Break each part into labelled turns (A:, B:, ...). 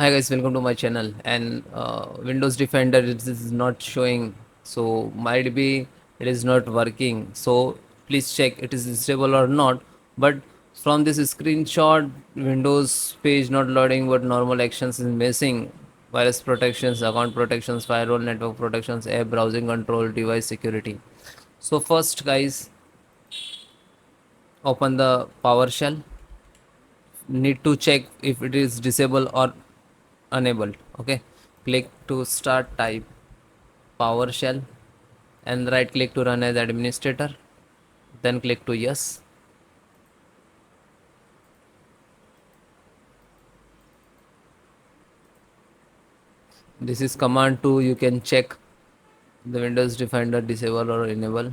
A: Hi guys, welcome to my channel. And Windows Defender is not showing, so might be it is not working. So please check it is disabled or not. But from this screenshot, Windows page not loading, but normal actions is missing. Virus protections, account protections, firewall, network protections, app browsing control, device security. So first, guys, open the PowerShell. Need to check if it is disabled or enabled. Okay, click to start, type PowerShell and right click to run as administrator, then click to yes. This is command 2. You can check the Windows Defender disable or enable.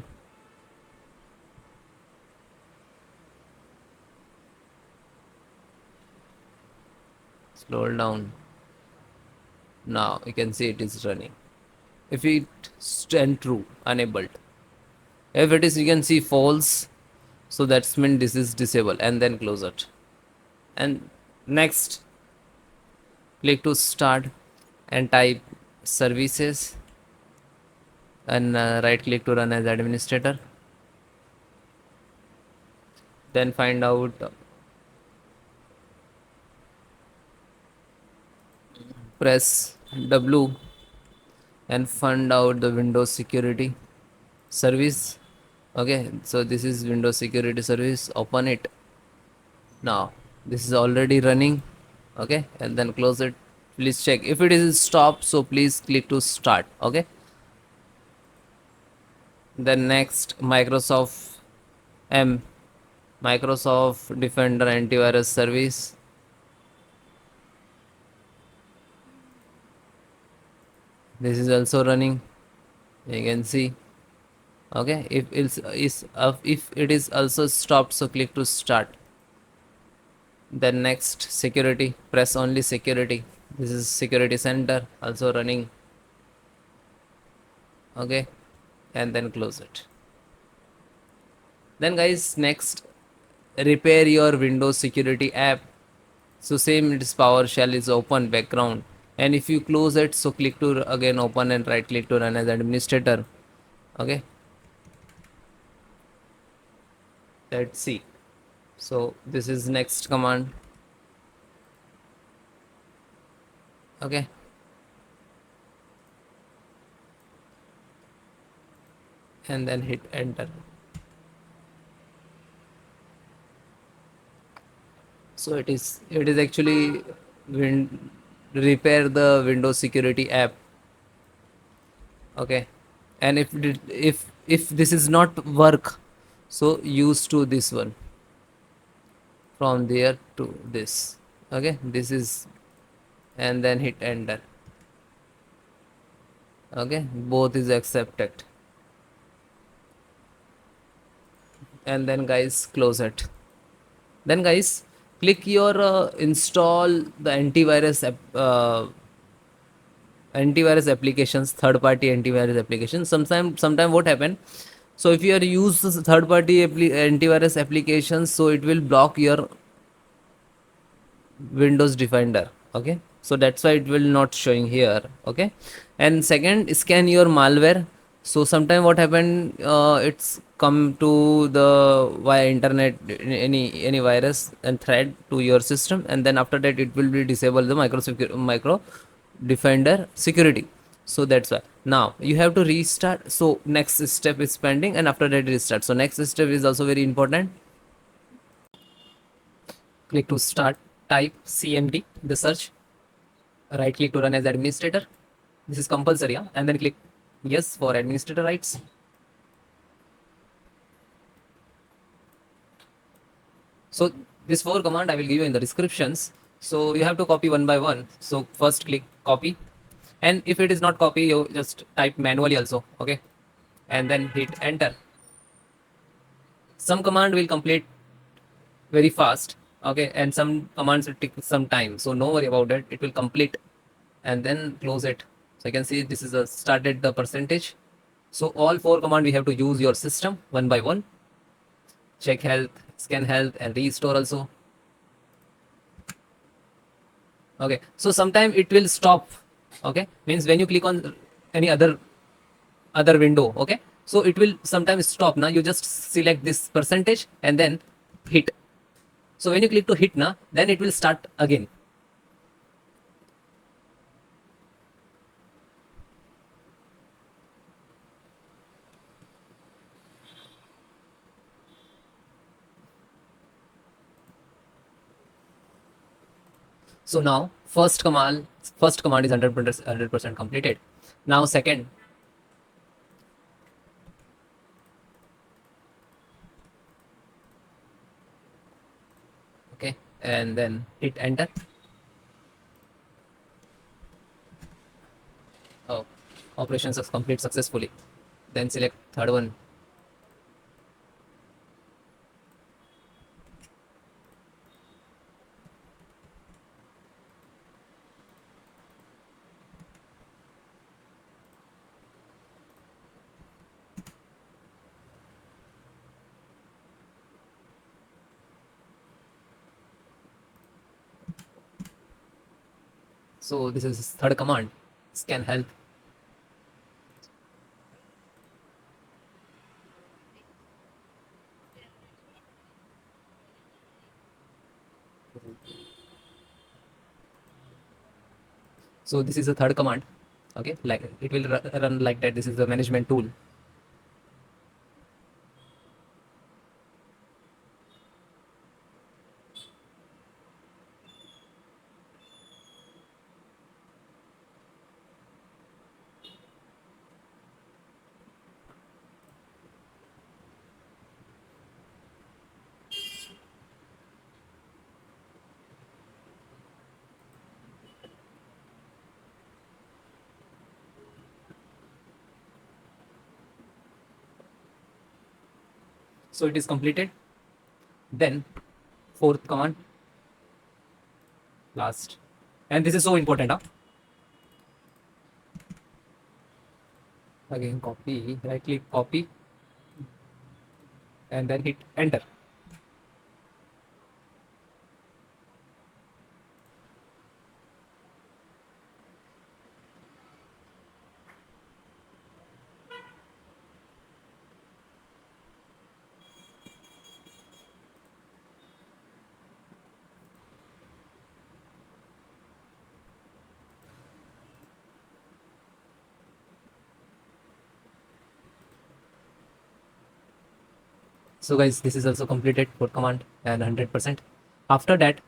A: Scroll down. Now you can see it is running. If it stand true, enabled. If it is, you can see false, so that's mean this is disabled, and then close it. And next, click to start and type services and right click to run as administrator. Then find out press W and find out the Windows security service. Okay, so this is Windows security service. Open it. Now this is already running. Okay, and then close it. Please check if it is stopped, so please click to start. Okay, then next, M Microsoft Defender antivirus service. This is also running, you can see. Okay, if it is also stopped, so click to start. Then next, security, press only security. This is security center, also running. Okay, and then close it. Then guys, next, repair your Windows security app. So same, it is PowerShell is open background, and if you close it, so click to again open and right click to run as administrator. Okay, let's see. So this is next command. Okay, and then hit enter. So it is actually repair the Windows security app. Okay, and if this is not work, so use to this one, from there to this. Okay, this is, and then hit enter. Okay, both is accepted, and then guys close it. Then guys, click your install the antivirus applications, third party antivirus applications. Sometime what happen, so if you are use this third party antivirus applications, so it will block your Windows Defender. Okay, so that's why it will not showing here. Okay, and second, scan your malware. So sometime what happened, it's come to the via internet, any virus and thread to your system, and then after that it will be disable the micro defender security. So that's why now you have to restart. So next step is pending, and after that restart. So next step is also very important. Click to start, type cmd the search, right click to run as administrator. This is compulsory, yeah? And then click yes for administrator rights. So this 4 command I will give you in the descriptions, so you have to copy one by one. So first click copy, and if it is not copy, you just type manually also. Okay, and then hit enter. Some command will complete very fast. Okay, and some commands will take some time, so no worry about it, it will complete. And then close it. So you can see this is a started the percentage. So all 4 command we have to use your system one by one. Check health, scan health, and restore also. Okay, so sometime it will stop. Okay, means when you click on any other window, okay, so it will sometimes stop. Now you just select this percentage and then hit. So when you click to hit now, then it will start again. So now first command is 100% completed. Now second, okay, and then hit enter. Oh, operations is complete successfully. Then select third one. So this is third command, scan health. So this is the third command. Okay, like it will run like that. This is the management tool. So it is completed. Then fourth command, last, and this is so important. Huh? Again, copy, right click, copy, and then hit enter. So guys, this is also completed for command and 100%. After that,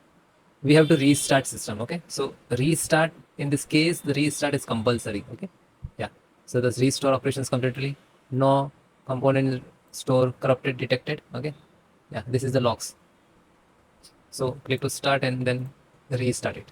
A: we have to restart system. Okay, so restart, in this case the restart is compulsory. Okay, yeah, so this restore operations completely, no component store corrupted detected. Okay, yeah, this is the logs. So click to start and then restart it.